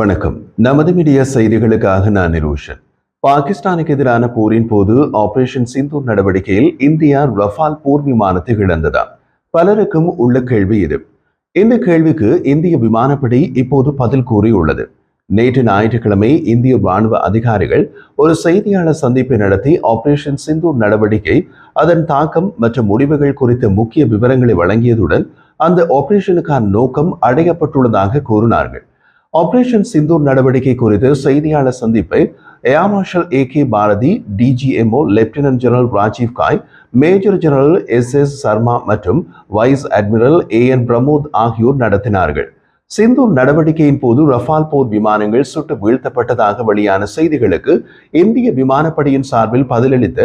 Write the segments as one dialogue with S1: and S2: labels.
S1: வணக்கம். நமது மீடியா செய்திகளுக்காக நான் நிரோஷன். பாகிஸ்தானுக்கு எதிரான போரின் போது ஆபரேஷன் சிந்தூர் நடவடிக்கையில் இந்தியா ரஃபால் போர் விமானத்தை இழந்ததா? பலருக்கும் உள்ள கேள்வி இது. இந்த கேள்விக்கு இந்திய விமானப்படை இப்போது பதில் கூறியுள்ளது. நேற்று ஞாயிற்றுக்கிழமை இந்திய ராணுவ அதிகாரிகள் ஒரு செய்தியாளர் சந்திப்பை நடத்தி ஆபரேஷன் சிந்தூர் நடவடிக்கை, அதன் தாக்கம் மற்றும் முடிவுகள் குறித்த முக்கிய விவரங்களை வழங்கியதுடன் அந்த ஆபரேஷனுக்கான நோக்கம் அடையப்பட்டுள்ளதாக கூறினார்கள். ஆபரேஷன் சிந்தூர் நடவடிக்கை குறித்து செய்தியாளர் சந்திப்பை air marshal A.K. Bharti, DGMO lieutenant general Rajiv Ghai, major general S.S. Sharma மற்றும் வைஸ் அட்மிரல் A.N. பிரமோத் ஆகியோர் நடத்தினார்கள். சிந்தூர் நடவடிக்கையின் போது ரஃபால் போர் விமானங்கள் சுட்டு வீழ்த்தப்பட்டதாக வெளியான செய்திகளுக்கு இந்திய விமானப்படையின் சார்பில் பதிலளித்த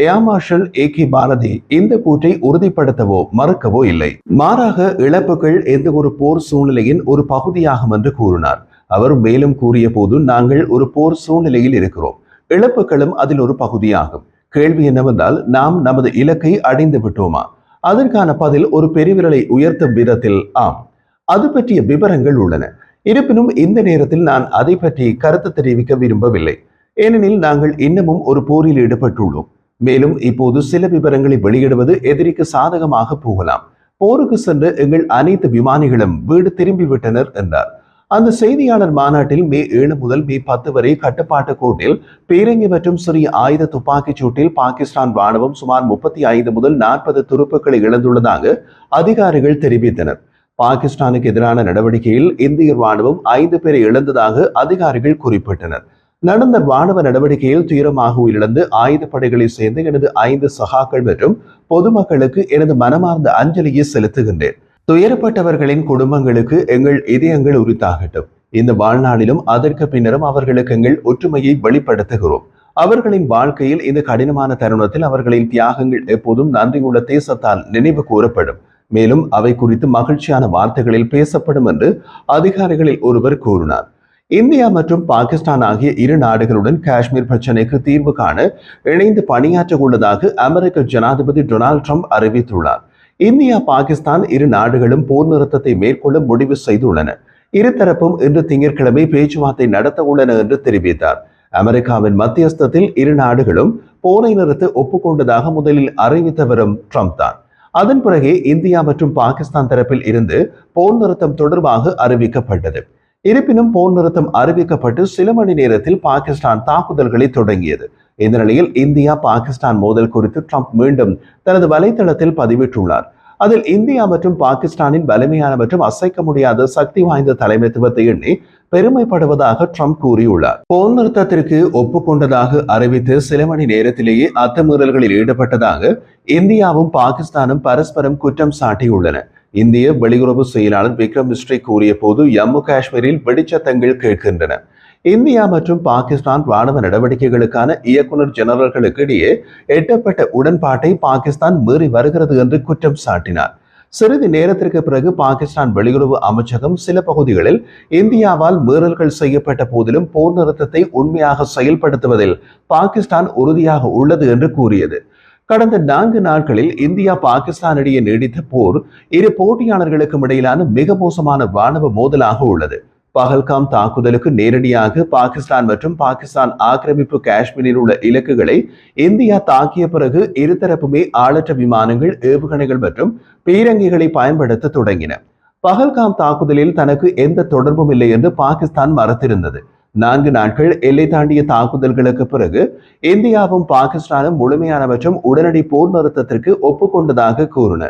S1: ஏர் மார்ஷல் A.K. பாரதி இந்த கூற்றை உறுதிப்படுத்தவோ மறுக்கவோ இல்லை. மாறாக இழப்புகள் எந்த ஒரு போர் சூழ்நிலையின் ஒரு பகுதியாகும் என்று கூறினார். அவர் மேலும் கூறிய போது, நாங்கள் ஒரு போர் சூழ்நிலையில் இருக்கிறோம், இழப்புகளும் அதில் ஒரு பகுதியாகும். கேள்வி என்னவென்றால், நாம் நமது இலக்கை அடைந்து விட்டோமா? அதற்கான பதில் ஒரு பெருவிரலை உயர்த்தும் விதத்தில் ஆம். அது பற்றிய விவரங்கள் உள்ளன. இருப்பினும் இந்த நேரத்தில் நான் அதை பற்றி கருத்து தெரிவிக்க விரும்பவில்லை. ஏனெனில் நாங்கள் இன்னமும் ஒரு போரில் ஈடுபட்டுள்ளோம். மேலும் இப்போது சில விவரங்களை வெளியிடுவது எதிரிக்கு சாதகமாக போகலாம். போருக்கு சென்று எங்கள் அனைத்து விமானிகளும் வீடு திரும்பிவிட்டனர் என்றார். அந்த செய்தியாளர் மாநாட்டில் மே 7 முதல் மே 10 வரை கட்டுப்பாட்டு கோட்டில் பீரங்கி மற்றும் சிறிய ஆயுத துப்பாக்கிச் சூட்டில் பாகிஸ்தான் ராணுவம் சுமார் 35 முதல் 40 துருப்புக்களை இழந்துள்ளதாக அதிகாரிகள் தெரிவித்தனர். பாகிஸ்தானுக்கு எதிரான நடவடிக்கையில் இந்திய ராணுவம் 5 பேரை இழந்ததாக அதிகாரிகள் குறிப்பிட்டனர். நடந்த ராணுவ நடவடிக்கையில் துயரமாக உயிரிழந்து ஆயுதப்படைகளை சேர்ந்த எனது 5 சகாக்கள் மற்றும் பொதுமக்களுக்கு எனது மனமார்ந்த அஞ்சலியை செலுத்துகின்றேன். துயரப்பட்டவர்களின் குடும்பங்களுக்கு எங்கள் இதயங்கள் உரித்தாகட்டும். இந்த வாழ்நாளிலும் அதற்கு பின்னரும் அவர்களுக்கு எங்கள் ஒற்றுமையை வெளிப்படுத்துகிறோம். அவர்களின் வாழ்க்கையில் இந்த கடினமான தருணத்தில் அவர்களின் தியாகங்கள் எப்போதும் நன்றியுள்ள தேசத்தால் நினைவு கூறப்படும். மேலும் அவை குறித்து மகிழ்ச்சியான வார்த்தைகளில் பேசப்படும் என்று அதிகாரிகளில் ஒருவர் கூறினார். இந்தியா மற்றும் பாகிஸ்தான் ஆகிய இரு நாடுகளுடன் காஷ்மீர் பிரச்சினைக்கு தீர்வு காண இணைந்து பணியாற்ற உள்ளதாக அமெரிக்க ஜனாதிபதி டொனால்ட் ட்ரம்ப் அறிவித்துள்ளார். இந்தியா, பாகிஸ்தான் இரு நாடுகளும் போர் நிறுத்தத்தை மேற்கொள்ள முடிவு செய்துள்ளன. இருதரப்பும் இன்று திங்கட்கிழமை பேச்சுவார்த்தை நடத்த உள்ளன என்று தெரிவித்தார். அமெரிக்காவின் மத்தியஸ்தத்தில் இரு நாடுகளும் போரை நிறுத்த ஒப்புக்கொண்டதாக முதலில் அறிவித்தவரும் ட்ரம்ப் தான். அதன் பிறகே இந்தியா மற்றும் பாகிஸ்தான் தரப்பில் இருந்து போர் நிறுத்தம் தொடர்பாக அறிவிக்கப்பட்டது. இருப்பினும் போர் நிறுத்தம் அறிவிக்கப்பட்டு சில மணி நேரத்தில் பாகிஸ்தான் தாக்குதல்களை தொடங்கியது. இந்த நிலையில் இந்தியா பாகிஸ்தான் மோதல் குறித்து ட்ரம்ப் மீண்டும் தனது வலைதளத்தில் பதிவிட்டுள்ளார். அதில் இந்தியா மற்றும் பாகிஸ்தானின் வலிமையான மற்றும் அசைக்க முடியாத சக்தி வாய்ந்த தலைமைத்துவத்தை எண்ணி பெருமைப்படுவதாக ட்ரம்ப் கூறியுள்ளார். போர் நிறுத்தத்திற்கு ஒப்புக்கொண்டதாக அறிவித்து சில மணி நேரத்திலேயே அத்துமீறல்களில் ஈடுபட்டதாக இந்தியாவும் பாகிஸ்தானும் பரஸ்பரம் குற்றம் சாட்டியுள்ளன. இந்திய வெளியுறவு செயலாளர் விக்ரம் மிஸ்ரி கூறிய போது, ஜம்மு காஷ்மீரில் வெடிச்சத்தங்கள் கேட்கின்றன. இந்தியா மற்றும் பாகிஸ்தான் ராணுவ நடவடிக்கைகளுக்கான இயக்குநர் ஜெனரல்களுக்கு இடையே எட்டப்பட்ட உடன்பாட்டை பாகிஸ்தான் மீறி வருகிறது என்று குற்றம் சாட்டினார். சிறிது நேரத்திற்கு பிறகு பாகிஸ்தான் வெளியுறவு அமைச்சகம் சில பகுதிகளில் இந்தியாவால் மீறல்கள் செய்யப்பட்ட போதிலும் போர் நிறுத்தத்தை உண்மையாக செயல்படுத்துவதில் பாகிஸ்தான் உறுதியாக உள்ளது என்று கூறியது. கடந்த 4 நாட்களில் இந்தியா பாகிஸ்தான் இடையே நீடித்த போர் இரு போட்டியாளர்களுக்கும் இடையிலான மிக மோசமான ராணுவ மோதலாக உள்ளது. பஹல்காம் தாக்குதலுக்கு நேரடியாக பாகிஸ்தான் மற்றும் பாகிஸ்தான் ஆக்கிரமிப்பு காஷ்மீரில் உள்ள இலக்குகளை இந்தியா தாக்கிய பிறகு இருதரப்புமே ஆளற்ற விமானங்கள், ஏவுகணைகள் மற்றும் பீரங்கிகளை பயன்படுத்த தொடங்கின. பஹல்காம் தாக்குதலில் தனக்கு எந்த தொடர்பும் இல்லை என்று பாகிஸ்தான் மறுத்திருந்தது. 4 நாட்கள் எல்லை தாண்டிய தாக்குதல்களுக்கு பிறகு இந்தியாவும் பாகிஸ்தானும் முழுமையான மற்றும் உடனடி போர் நிறுத்தத்திற்கு ஒப்புக்கொண்டதாக கூறின.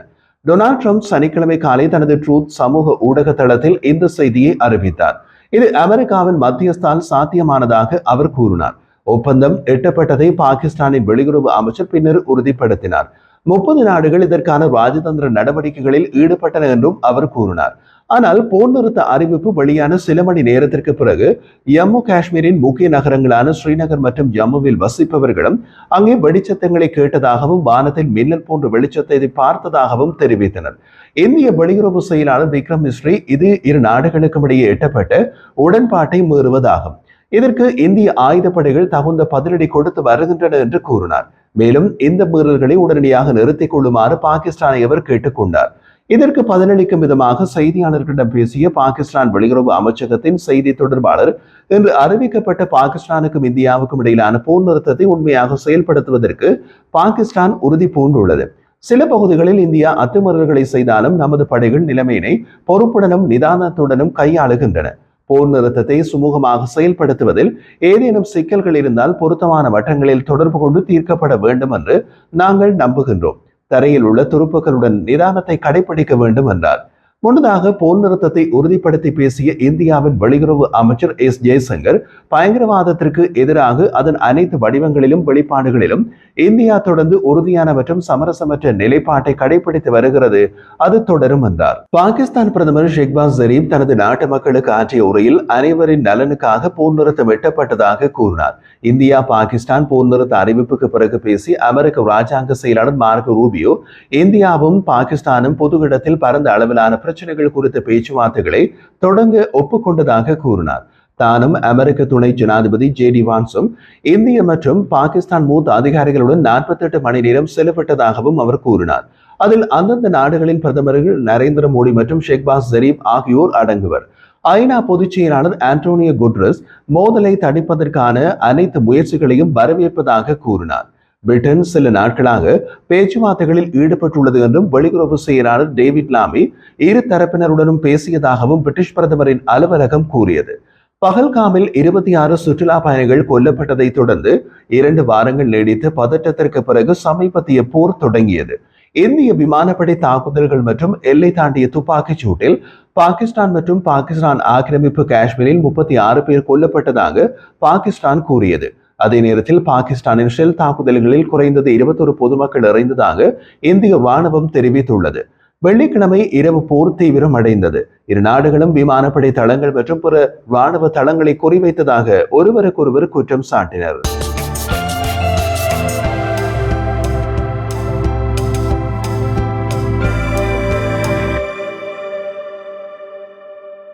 S1: டொனால்ட் ட்ரம்ப் சனிக்கிழமை காலை தனது ட்ரூத் சமூக ஊடக தளத்தில் இந்த செய்தியை அறிவித்தார். இது அமெரிக்காவின் மத்தியஸ்தால் சாத்தியமானதாக அவர் கூறினார். ஒப்பந்தம் எட்டப்பட்டதை பாகிஸ்தானின் வெளியுறவு அமைச்சர் பின்னர் உறுதிப்படுத்தினார். 30 நாடுகள் இதற்கான ராஜதந்திர நடவடிக்கைகளில் ஈடுபட்டன என்றும் அவர் கூறினார். ஆனால் போர் நிறுத்த அறிவிப்பு வெளியான சில மணி நேரத்திற்கு பிறகு ஜம்மு காஷ்மீரின் முக்கிய நகரங்களான ஸ்ரீநகர் மற்றும் ஜம்முவில் வசிப்பவர்களும் அங்கே வெடிச்சத்தங்களை கேட்டதாகவும் வானத்தில் மின்னல் போன்ற வெளிச்சத்தை பார்த்ததாகவும் தெரிவித்தனர். இந்திய வெளியுறவு செயலாளர் விக்ரம் மிஸ்ரி, இது இரு நாடுகளுக்கும் இடையே எட்டப்பட்ட உடன்பாட்டை மீறுவதாகும். இதற்கு இந்திய ஆயுதப்படைகள் தகுந்த பதிலடி கொடுத்து வருகின்றன என்று கூறினார். மேலும் இந்த மீறல்களை உடனடியாக நிறுத்திக் கொள்ளுமாறு பாகிஸ்தானை அவர் கேட்டுக்கொண்டார். இதற்கு பதிலளிக்கும் விதமாக செய்தியாளர்களிடம் பேசிய பாகிஸ்தான் வெளியுறவு அமைச்சகத்தின் செய்தி தொடர்பாளர், இன்று அறிவிக்கப்பட்ட பாகிஸ்தானுக்கும் இந்தியாவுக்கும் இடையிலான போர் நிறுத்தத்தை உண்மையாக செயல்படுத்துவதற்கு பாகிஸ்தான் உறுதி பூண்டுள்ளது. சில பகுதிகளில் இந்தியா அத்துமீறல்களை செய்தாலும் நமது படைகள் நிலைமையினை பொறுப்புடனும் நிதானத்துடனும் கையாளுகின்றன. போர் நிறுத்தத்தை சுமூகமாக செயல்படுத்துவதில் ஏதேனும் சிக்கல்கள் இருந்தால் பொருத்தமான வட்டங்களில் தொடர்பு கொண்டு தீர்க்கப்பட வேண்டும் என்று நாங்கள் நம்புகின்றோம். தரையில் உள்ள துருப்புக்களுடன் நிதானத்தை கடைபிடிக்க வேண்டும் என்றார். முன்னதாக போர் நிறுத்தத்தை உறுதிப்படுத்தி பேசிய இந்தியாவின் வெளியுறவு அமைச்சர் எஸ் ஜெய்சங்கர், பயங்கரவாதத்திற்கு எதிராக அதன் அனைத்து வடிவங்களிலும் வெளிப்பாடுகளிலும் இந்தியா தொடர்ந்து உறுதியான மற்றும் சமரசமற்ற நிலைப்பாட்டை கடைபிடித்து வருகிறது, அது தொடரும் என்றார். பாகிஸ்தான் பிரதமர் ஷெஹ்பாஸ் ஷெரீப் தனது நாட்டு மக்களுக்கு ஆற்றிய உரையில் அனைவரின் நலனுக்காக போர் நிறுத்தம் எட்டப்பட்டதாக கூறினார். இந்தியா பாகிஸ்தான் போர் நிறுத்த அறிவிப்புக்கு பிறகு பேசிய அமெரிக்க ராஜாங்க செயலாளர் மார்கோ ரூபியோ, இந்தியாவும் பாகிஸ்தானும் பொது இடத்தில் பரந்த அளவிலான பிரச்சனைகள் குறித்த பேச்சுவார்த்தைகளை தொடங்க ஒப்புக்கொண்டதாக கூறினார். தானும் அமெரிக்க துணை ஜனாதிபதி ஜே.டி. வான்ஸும் இந்திய மற்றும் பாகிஸ்தான் மூத்த அதிகாரிகளுடன் 48 மணி நேரம் செலவிட்டதாகவும் அவர் கூறினார். அதில் அந்தந்த நாடுகளின் பிரதமர்கள் நரேந்திர மோடி மற்றும் ஷெஹ்பாஸ் ஷெரீப் ஆகியோர் அடங்குவர். ஐநா பொதுச் செயலாளர் ஆண்டோனியோ குட்ரஸ் மோதலை தடுப்பதற்கான அனைத்து முயற்சிகளையும் வரவேற்பதாக கூறினார். பிரிட்டன் சில நாட்களாக பேச்சுவார்த்தைகளில் ஈடுபட்டுள்ளது என்றும் வெளியுறவு செயலாளர் டேவிட் லாமி இரு தரப்பினருடனும் பேசியதாகவும் பிரிட்டிஷ் பிரதமரின் அலுவலகம் கூறியது. பகல்காமில் 26 சுற்றுலா பயணிகள் கொல்லப்பட்டதை தொடர்ந்து 2 வாரங்கள் நீடித்த பதற்றத்திற்கு பிறகு சமீபத்திய போர் தொடங்கியது. இந்திய விமானப்படை தாக்குதல்கள் மற்றும் எல்லை தாண்டிய துப்பாக்கிச் சூட்டில் பாகிஸ்தான் மற்றும் பாகிஸ்தான் ஆக்கிரமிப்பு காஷ்மீரில் 36 பேர் கொல்லப்பட்டதாக பாகிஸ்தான் கூறியது. அதே நேரத்தில் பாகிஸ்தானின் ஷெல் தாக்குதல்களில் குறைந்தது 21 பொதுமக்கள் இறந்ததாக இந்திய ராணுவம் தெரிவித்துள்ளது. வெள்ளிக்கிழமை இரவு போர் தீவிரம் அடைந்தது. இரு நாடுகளும் விமானப்படை தளங்கள் மற்றும் பிற ராணுவ தளங்களை குறிவைத்ததாக ஒருவருக்கொருவர் குற்றம் சாட்டினர்.